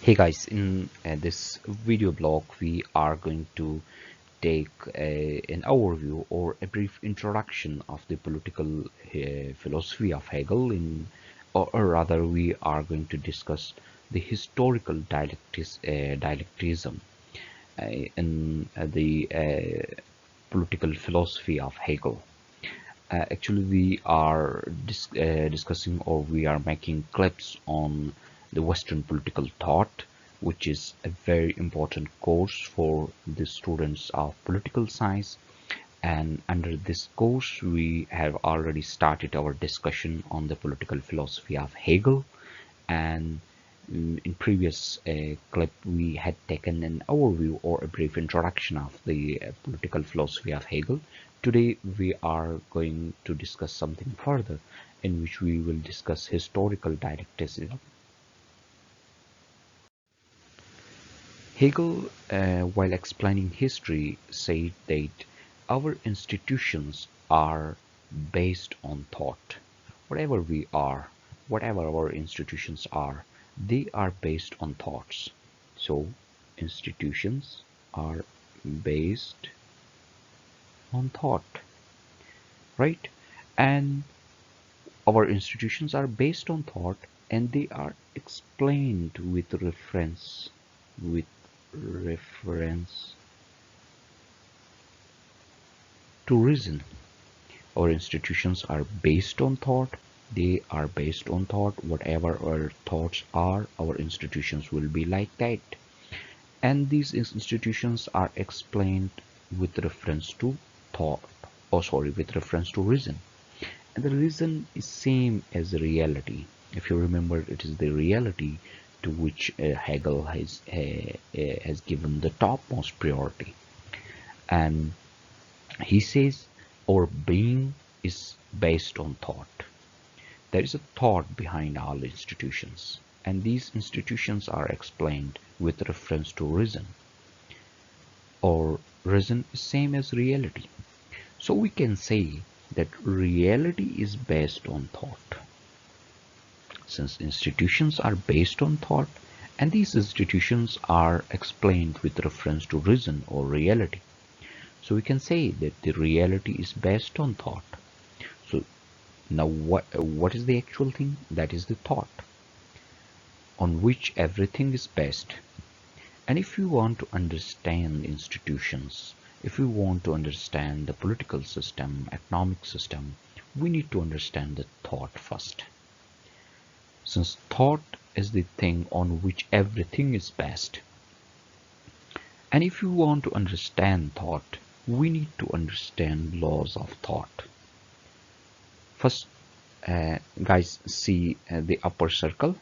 Hey guys, in this video blog we are going to take an overview or a brief introduction of the political philosophy of Hegel or rather we are going to discuss the historical dialecticism in the political philosophy of Hegel. Actually, we are discussing or we are making clips on the Western political thought, which is a very important course for the students of political science. And under this course, we have already started our discussion on the political philosophy of Hegel. And in previous clip, we had taken an overview or a brief introduction of the political philosophy of Hegel. Today, we are going to discuss something further, in which we will discuss historical dialecticism. Hegel, while explaining history, said that our institutions are based on thought. Whatever we are, whatever our institutions are, they are based on thoughts. So, institutions are based on thought, right? And our institutions are based on thought and they are explained with reference to reason. Our institutions are based on thought. They are based on thought. Whatever our thoughts are, our institutions will be like that. And these institutions are explained with reference to thought, with reference to reason. And the reason is same as reality. If you remember, it is the reality to which Hegel has given the topmost priority. And he says our being is based on thought. There is a thought behind all institutions, and these institutions are explained with reference to reason, or reason is same as reality. So we can say that reality is based on thought. Since institutions are based on thought, and these institutions are explained with reference to reason or reality, so we can say that the reality is based on thought. So now what is the actual thing? That is the thought on which everything is based. And if we want to understand institutions, if we want to understand the political system, economic system, we need to understand the thought first. Since thought is the thing on which everything is based. And if you want to understand thought, we need to understand laws of thought. First, guys, see the upper circle.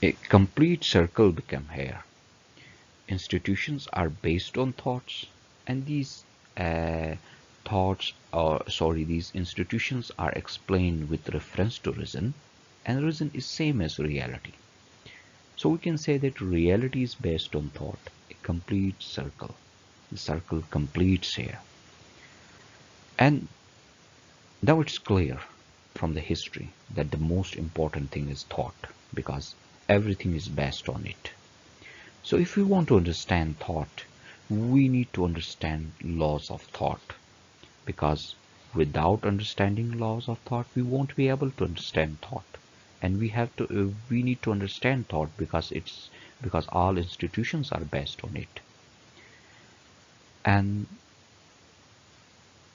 A complete circle become here. Institutions are based on thoughts, and these these institutions are explained with reference to reason, and reason is same as reality. So we can say that reality is based on thought, a complete circle. The circle completes here. And now it's clear from the history that the most important thing is thought, because everything is based on it. So if we want to understand thought, we need to understand laws of thought, because without understanding laws of thought, we won't be able to understand thought. And we need to understand thought because all institutions are based on it. And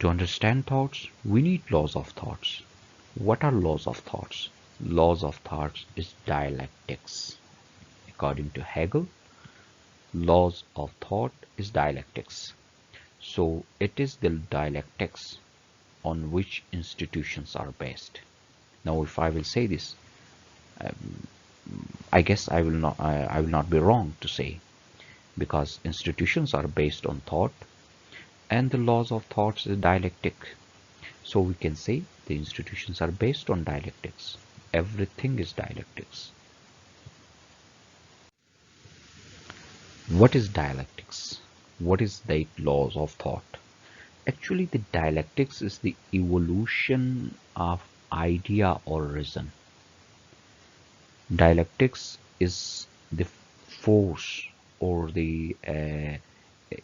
to understand thoughts, we need laws of thoughts. What are laws of thoughts? Laws of thoughts is dialectics. According to Hegel, laws of thought is dialectics. So it is the dialectics on which institutions are based. Now, if I will say this, I guess I will not be wrong to say, because institutions are based on thought, and the laws of thoughts is dialectic. So we can say the institutions are based on dialectics. Everything is dialectics. What is dialectics? What is the laws of thought? Actually, the dialectics is the evolution of idea or reason. Dialectics is the force or the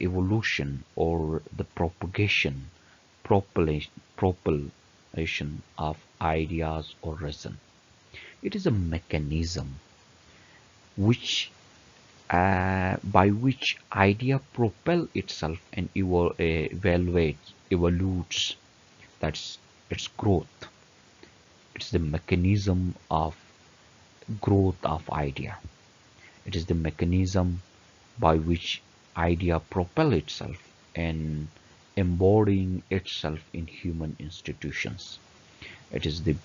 evolution or the propagation of ideas or reason. It is a mechanism which by which idea propel itself and evolutes. That's its growth. It's the mechanism of growth of idea. It is the mechanism by which idea propel itself and embodying itself in human institutions. It is the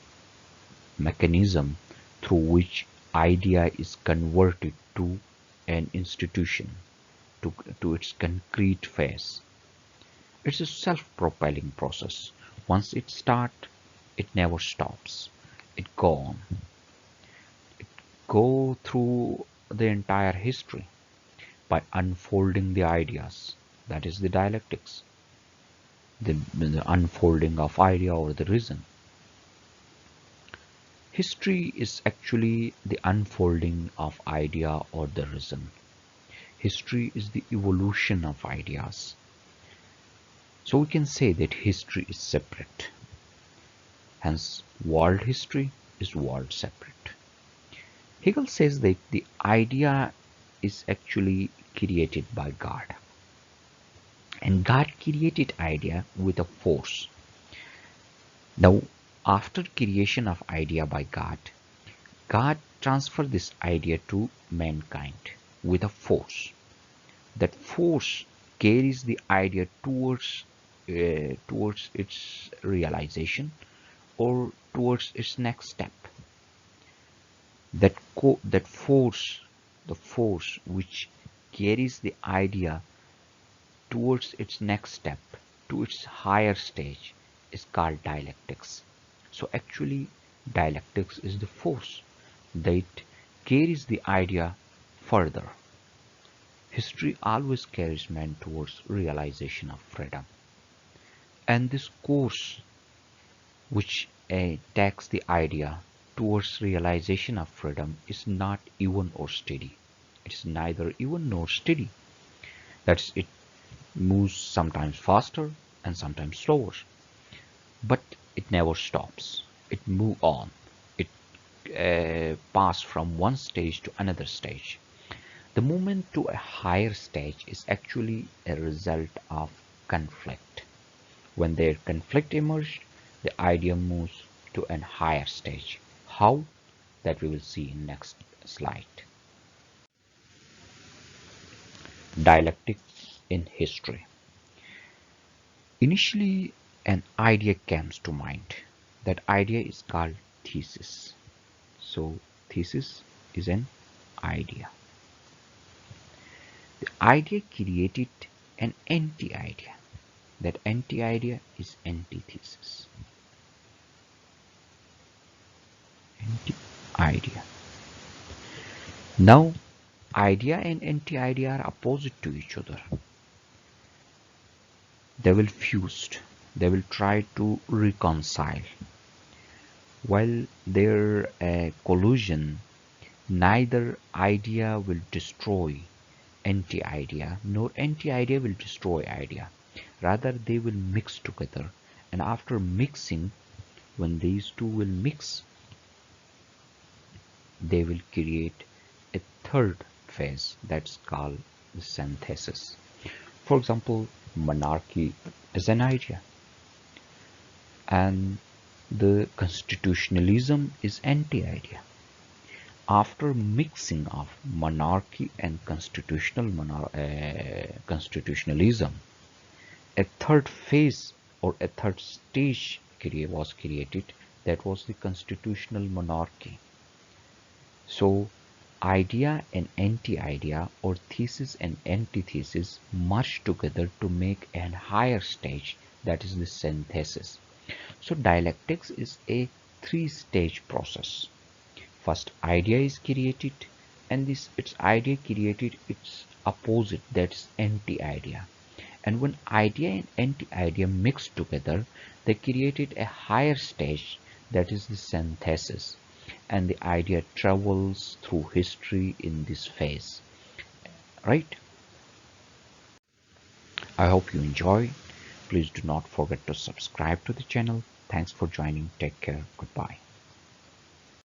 mechanism through which idea is converted to an institution, to its concrete phase. It's a self-propelling process. Once it starts, it never stops. It go through the entire history by unfolding the ideas. That is the dialectics, the unfolding of idea or the reason. History is actually the unfolding of idea or the reason. History is the evolution of ideas. So we can say that history is separate. Hence, world history is world separate. Hegel says that the idea is actually created by God. And God created idea with a force. Now, after creation of idea by God, God transferred this idea to mankind with a force. That force carries the idea towards its realization or towards its next step. That force, the force which carries the idea towards its next step, to its higher stage, is called dialectics. So actually, dialectics is the force that carries the idea further. History always carries man towards realization of freedom. And this course which takes the idea towards realization of freedom is not even or steady. It is neither even nor steady. That's it moves sometimes faster and sometimes slower. But it never stops. It moves on. It passes from one stage to another stage. The movement to a higher stage is actually a result of conflict. When their conflict emerged, the idea moves to a higher stage. How? That we will see in next slide. Dialectics in history. Initially, an idea comes to mind. That idea is called thesis. So, thesis is an idea. The idea created an anti-idea. That anti-idea is antithesis. Anti-idea. Now, idea and anti-idea are opposite to each other. They will fuse. They will try to reconcile. While their collusion, neither idea will destroy anti-idea, nor anti-idea will destroy idea. Rather, they will mix together. And after mixing, when these two will mix, they will create a third phase that's called the synthesis. For example, monarchy is an idea, and the constitutionalism is anti-idea. After mixing of monarchy and constitutionalism, a third phase or a third stage was created, that was the constitutional monarchy. So idea and anti-idea or thesis and antithesis merge together to make a higher stage, that is the synthesis. So dialectics is a three-stage process. First idea is created, and its idea created its opposite, that's anti-idea. And when idea and anti-idea mixed together, they created a higher stage, that is the synthesis. and the idea travels through history in this phase, right? I hope you enjoy. Please do not forget to subscribe to the channel. Thanks for joining. Take care. Goodbye.